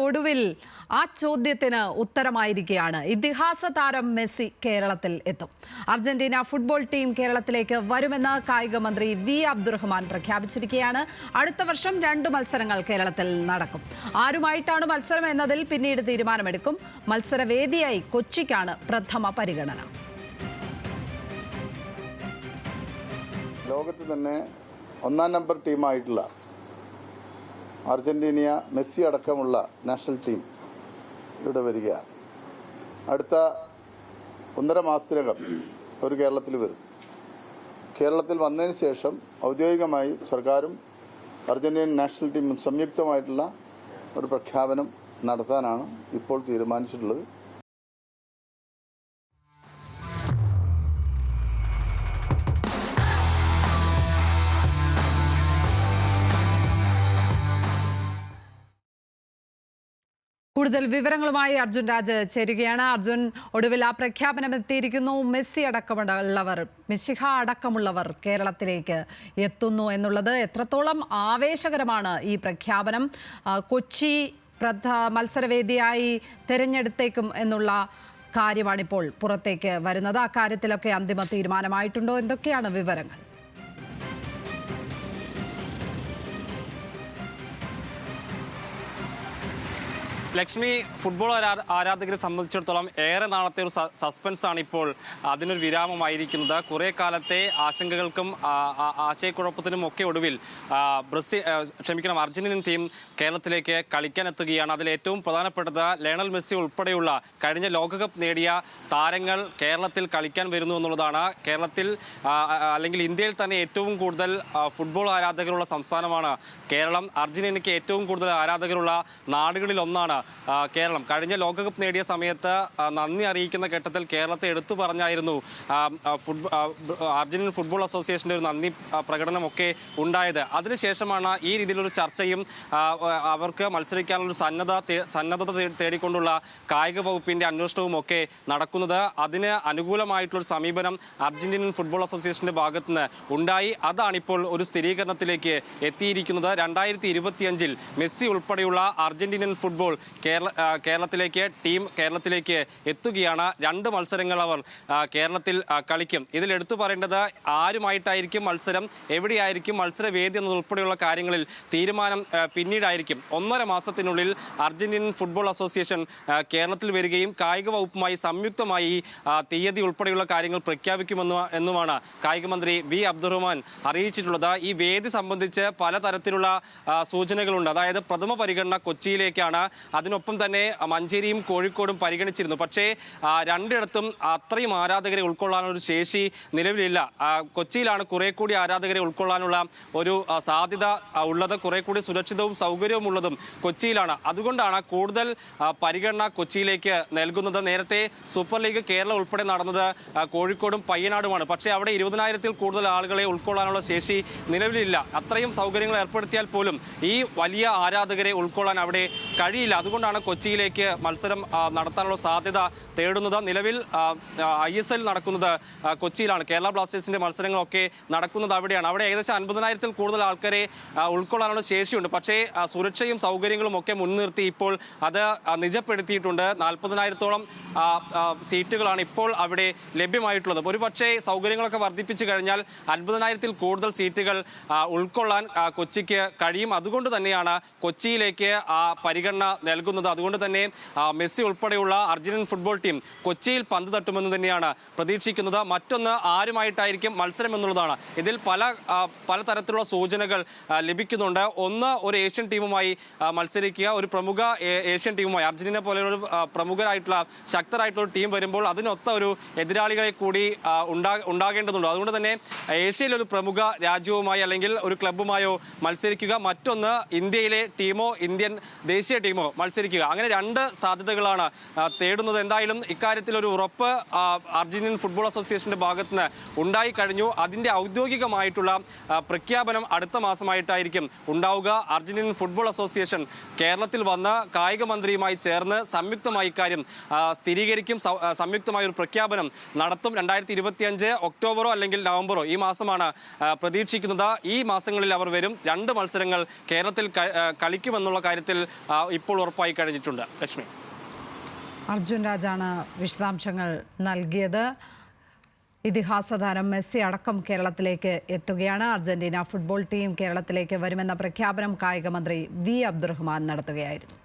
ഒടുവിൽ ആ ചോദ്യത്തിന് ഉത്തരമായിരിക്കുകയാണ്. ഇതിഹാസ താരം മെസ്സി കേരളത്തിൽ എത്തും. അർജന്റീന ഫുട്ബോൾ ടീം കേരളത്തിലേക്ക് വരുമെന്ന് കായിക മന്ത്രി വി അബ്ദുറഹ്മാൻ പ്രഖ്യാപിച്ചിരിക്കുകയാണ്. അടുത്ത വർഷം 2 മത്സരങ്ങൾ കേരളത്തിൽ നടക്കും. ആരുമായിട്ടാണ് മത്സരം എന്നതിൽ പിന്നീട് തീരുമാനമെടുക്കും. മത്സരവേദിയായി കൊച്ചിക്കാണ് പ്രഥമ പരിഗണന. ലോകത്ത് തന്നെ 1ാം നമ്പർ ടീമായിട്ടുള്ള അർജന്റീന മെസ്സി അടക്കമുള്ള നാഷണൽ ടീം ഇവിടെ വരികയാണ്. അടുത്ത 1.5 മാസത്തിനകം അവർ കേരളത്തിൽ വരും. കേരളത്തിൽ വന്നതിന് ശേഷം ഔദ്യോഗികമായി സർക്കാരും അർജന്റീന നാഷണൽ ടീമും സംയുക്തമായിട്ടുള്ള ഒരു പ്രഖ്യാപനം നടത്താനാണ് ഇപ്പോൾ തീരുമാനിച്ചിട്ടുള്ളത്. കൂടുതൽ വിവരങ്ങളുമായി അർജുൻ രാജ് ചേരുകയാണ്. അർജുൻ, ഒടുവിൽ ആ പ്രഖ്യാപനം എത്തിയിരിക്കുന്നു. മെസ്സി അടക്കമുള്ളവർ, മെസ്സിഹ അടക്കമുള്ളവർ കേരളത്തിലേക്ക് എത്തുന്നു എന്നുള്ളത് എത്രത്തോളം ആവേശകരമാണ് ഈ പ്രഖ്യാപനം? കൊച്ചി മത്സരവേദിയായി തിരഞ്ഞെടുത്തേക്കും എന്നുള്ള കാര്യമാണിപ്പോൾ പുറത്തേക്ക് വരുന്നത്. അക്കാര്യത്തിലൊക്കെ അന്തിമ തീരുമാനമായിട്ടുണ്ടോ? എന്തൊക്കെയാണ് വിവരങ്ങൾ? ലക്ഷ്മി, ഫുട്ബോൾ ആരാധകരെ സംബന്ധിച്ചിടത്തോളം ഏറെ നാളത്തെ ഒരു സസ്പെൻസാണ് ഇപ്പോൾ അതിനൊരു വിരാമമായിരിക്കുന്നത്. കുറേ കാലത്തെ ആശങ്കകൾക്കും ആശയക്കുഴപ്പത്തിനും ഒക്കെ ഒടുവിൽ അർജന്റീനൻ ടീം കേരളത്തിലേക്ക് കളിക്കാൻ എത്തുകയാണ്. അതിൽ ഏറ്റവും പ്രധാനപ്പെട്ടത് ലയണൽ മെസ്സി ഉൾപ്പെടെയുള്ള കഴിഞ്ഞ ലോകകപ്പ് നേടിയ താരങ്ങൾ കേരളത്തിൽ കളിക്കാൻ വരുന്നു എന്നുള്ളതാണ്. കേരളത്തിൽ അല്ലെങ്കിൽ ഇന്ത്യയിൽ തന്നെ ഏറ്റവും കൂടുതൽ ഫുട്ബോൾ ആരാധകരുള്ള സംസ്ഥാനമാണ് കേരളം. അർജന്റീനയ്ക്ക് ഏറ്റവും കൂടുതൽ ആരാധകരുള്ള നാടുകളിൽ ഒന്നാണ് കേരളം. കഴിഞ്ഞ ലോകകപ്പ് നേടിയ സമയത്ത് നന്ദി അറിയിക്കുന്ന ഘട്ടത്തിൽ കേരളത്തെ എടുത്തു പറഞ്ഞായിരുന്നു അർജന്റീൻ ഫുട്ബോൾ അസോസിയേഷന്റെ ഒരു നന്ദി പ്രകടനമൊക്കെ ഉണ്ടായത്. അതിനുശേഷമാണ് ഈ രീതിയിലൊരു ചർച്ചയും അവർക്ക് മത്സരിക്കാനുള്ള സന്നദ്ധത തേടിക്കൊണ്ടുള്ള കായിക വകുപ്പിന്റെ അന്വേഷണവും ഒക്കെ നടക്കുന്നത്. അതിന് അനുകൂലമായിട്ടുള്ളൊരു സമീപനം അർജന്റീനൻ ഫുട്ബോൾ അസോസിയേഷന്റെ ഭാഗത്ത് നിന്ന് ഉണ്ടായി. അതാണിപ്പോൾ ഒരു സ്ഥിരീകരണത്തിലേക്ക് എത്തിയിരിക്കുന്നത്. 2025 മെസ്സി ഉൾപ്പെടെയുള്ള അർജന്റീനൻ ഫുട്ബോൾ കേരളത്തിലേക്ക് എത്തുകയാണ്. 2 മത്സരങ്ങൾ അവർ കേരളത്തിൽ കളിക്കും. ഇതിൽ എടുത്തു പറയേണ്ടത് ആരുമായിട്ടായിരിക്കും മത്സരം, എവിടെയായിരിക്കും മത്സരവേദി എന്നതുൾപ്പെടെയുള്ള കാര്യങ്ങളിൽ തീരുമാനം പിന്നീടായിരിക്കും. 1.5 മാസത്തിനുള്ളിൽ അർജന്റീനൻ ഫുട്ബോൾ അസോസിയേഷൻ കേരളത്തിൽ വരികയും കായിക വകുപ്പുമായി സംയുക്തമായി തീയതി ഉൾപ്പെടെയുള്ള കാര്യങ്ങൾ പ്രഖ്യാപിക്കുമെന്നുമാണ് കായിക മന്ത്രി വി അബ്ദുറഹ്മാൻ അറിയിച്ചിട്ടുള്ളത്. ഈ വേദി സംബന്ധിച്ച് പലതരത്തിലുള്ള സൂചനകളുണ്ട്. അതായത് പ്രഥമ പരിഗണന കൊച്ചിയിലേക്കാണ്. അതിനൊപ്പം തന്നെ മഞ്ചേരിയും കോഴിക്കോടും പരിഗണിച്ചിരുന്നു. പക്ഷേ 2ഇടത്തും അത്രയും ആരാധകരെ ഉൾക്കൊള്ളാനൊരു ശേഷി നിലവിലില്ല. കൊച്ചിയിലാണ് കുറെ കൂടി ആരാധകരെ ഉൾക്കൊള്ളാനുള്ള ഒരു സാധ്യത ഉള്ളത്. കുറെ കൂടി സുരക്ഷിതവും സൗകര്യവും ഉള്ളതും കൊച്ചിയിലാണ്. അതുകൊണ്ടാണ് കൂടുതൽ പരിഗണന കൊച്ചിയിലേക്ക് നൽകുന്നത്. നേരത്തെ സൂപ്പർ ലീഗ് കേരളം ഉൾപ്പെടെ നടന്നത് കോഴിക്കോടും പയ്യനാടുമാണ്. പക്ഷേ അവിടെ 20,000-ൽ കൂടുതൽ ആളുകളെ ഉൾക്കൊള്ളാനുള്ള ശേഷി നിലവിലില്ല. അത്രയും സൗകര്യങ്ങൾ ഏർപ്പെടുത്തിയാൽ പോലും ഈ വലിയ ആരാധകരെ ഉൾക്കൊള്ളാൻ അവിടെ കഴിയില്ല. അതുകൊണ്ടാണ് കൊച്ചിയിലേക്ക് മത്സരം നടത്താനുള്ള സാധ്യത തേടുന്നത്. നിലവിൽ ISL നടക്കുന്നത് കൊച്ചിയിലാണ്. കേരള ബ്ലാസ്റ്റേഴ്സിന്റെ മത്സരങ്ങളൊക്കെ നടക്കുന്നത് അവിടെയാണ്. അവിടെ ഏകദേശം 50,000-ൽ കൂടുതൽ ആൾക്കാരെ ഉൾക്കൊള്ളാനുള്ള ശേഷിയുണ്ട്. പക്ഷേ സുരക്ഷയും സൗകര്യങ്ങളും ഒക്കെ മുൻനിർത്തി ഇപ്പോൾ അത് നിജപ്പെടുത്തിയിട്ടുണ്ട്. 40,000-ഓളം സീറ്റുകളാണ് ഇപ്പോൾ അവിടെ ലഭ്യമായിട്ടുള്ളത്. ഒരുപക്ഷേ സൗകര്യങ്ങളൊക്കെ വർദ്ധിപ്പിച്ചു കഴിഞ്ഞാൽ 50,000-ൽ കൂടുതൽ സീറ്റുകൾ ഉൾക്കൊള്ളാൻ കൊച്ചിക്ക് കഴിയും. അതുകൊണ്ട് തന്നെയാണ് കൊച്ചിയിലേക്ക് പരിഗണന നൽകുന്നത്. അതുകൊണ്ട് തന്നെ മെസ്സി ഉൾപ്പെടെയുള്ള അർജന്റീൻ ഫുട്ബോൾ ടീം കൊച്ചിയിൽ പന്ത് തട്ടുമെന്ന് തന്നെയാണ് പ്രതീക്ഷിക്കുന്നത്. മറ്റൊന്ന് ആരുമായിട്ടായിരിക്കും മത്സരം എന്നുള്ളതാണ്. ഇതിൽ പലതരത്തിലുള്ള സൂചനകൾ ലഭിക്കുന്നുണ്ട്. ഒന്ന്, ഒരു ഏഷ്യൻ ടീമുമായി മത്സരിക്കുക. ഒരു പ്രമുഖ ഏഷ്യൻ ടീമുമായി അർജന്റീന പോലെയുള്ള പ്രമുഖരായിട്ടുള്ള ശക്തരായിട്ടുള്ള ടീം വരുമ്പോൾ അതിനൊത്ത ഒരു എതിരാളികളെ കൂടി ഉണ്ടാകേണ്ടതുണ്ട്. അതുകൊണ്ട് തന്നെ ഏഷ്യയിലൊരു പ്രമുഖ രാജ്യവുമായി അല്ലെങ്കിൽ ഒരു ക്ലബ്ബുമായോ മത്സരിക്കുക. മറ്റൊന്ന് ഇന്ത്യയിലെ ടീമോ ഇന്ത്യൻ ദേശീയ ടീമോ മത്സരിക്കുക. അങ്ങനെ 2 സാധ്യതകളാണ് തേടുന്നത്. എന്തായാലും ഇക്കാര്യത്തിൽ ഒരു ഉറപ്പ് അർജന്റീൻ ഫുട്ബോൾ അസോസിയേഷന്റെ ഭാഗത്ത് നിന്ന് ഉണ്ടായി കഴിഞ്ഞു. അതിന്റെ ഔദ്യോഗികമായിട്ടുള്ള പ്രഖ്യാപനം അടുത്ത മാസമായിട്ടായിരിക്കും ഉണ്ടാവുക. അർജന്റീൻ ഫുട്ബോൾ അസോസിയേഷൻ കേരളത്തിൽ വന്ന് കായിക മന്ത്രിയുമായി ചേർന്ന് സംയുക്തമായി ഇക്കാര്യം സ്ഥിരീകരിക്കും. സംയുക്തമായ ഒരു പ്രഖ്യാപനം നടത്തും. 2025 ഒക്ടോബറോ അല്ലെങ്കിൽ നവംബറോ ഈ മാസമാണ് പ്രതീക്ഷിക്കുന്നത്. ഈ മാസങ്ങളിൽ അവർ വരും. 2 മത്സരങ്ങൾ കേരളത്തിൽ കളിക്കുമെന്നുള്ള കാര്യത്തിൽ ഇപ്പോൾ ഉറപ്പായി കഴിഞ്ഞിട്ടുണ്ട്. ലക്ഷ്മി. അർജുൻ രാജാണ് വിശദാംശങ്ങൾ നൽകിയത്. ഇതിഹാസ താരം മെസ്സി അടക്കം കേരളത്തിലേക്ക് എത്തുകയാണ്. അർജന്റീന ഫുട്ബോൾ ടീം കേരളത്തിലേക്ക് വരുമെന്ന പ്രഖ്യാപനം കായിക മന്ത്രി വി അബ്ദുറഹ്മാൻ നടത്തുകയായിരുന്നു.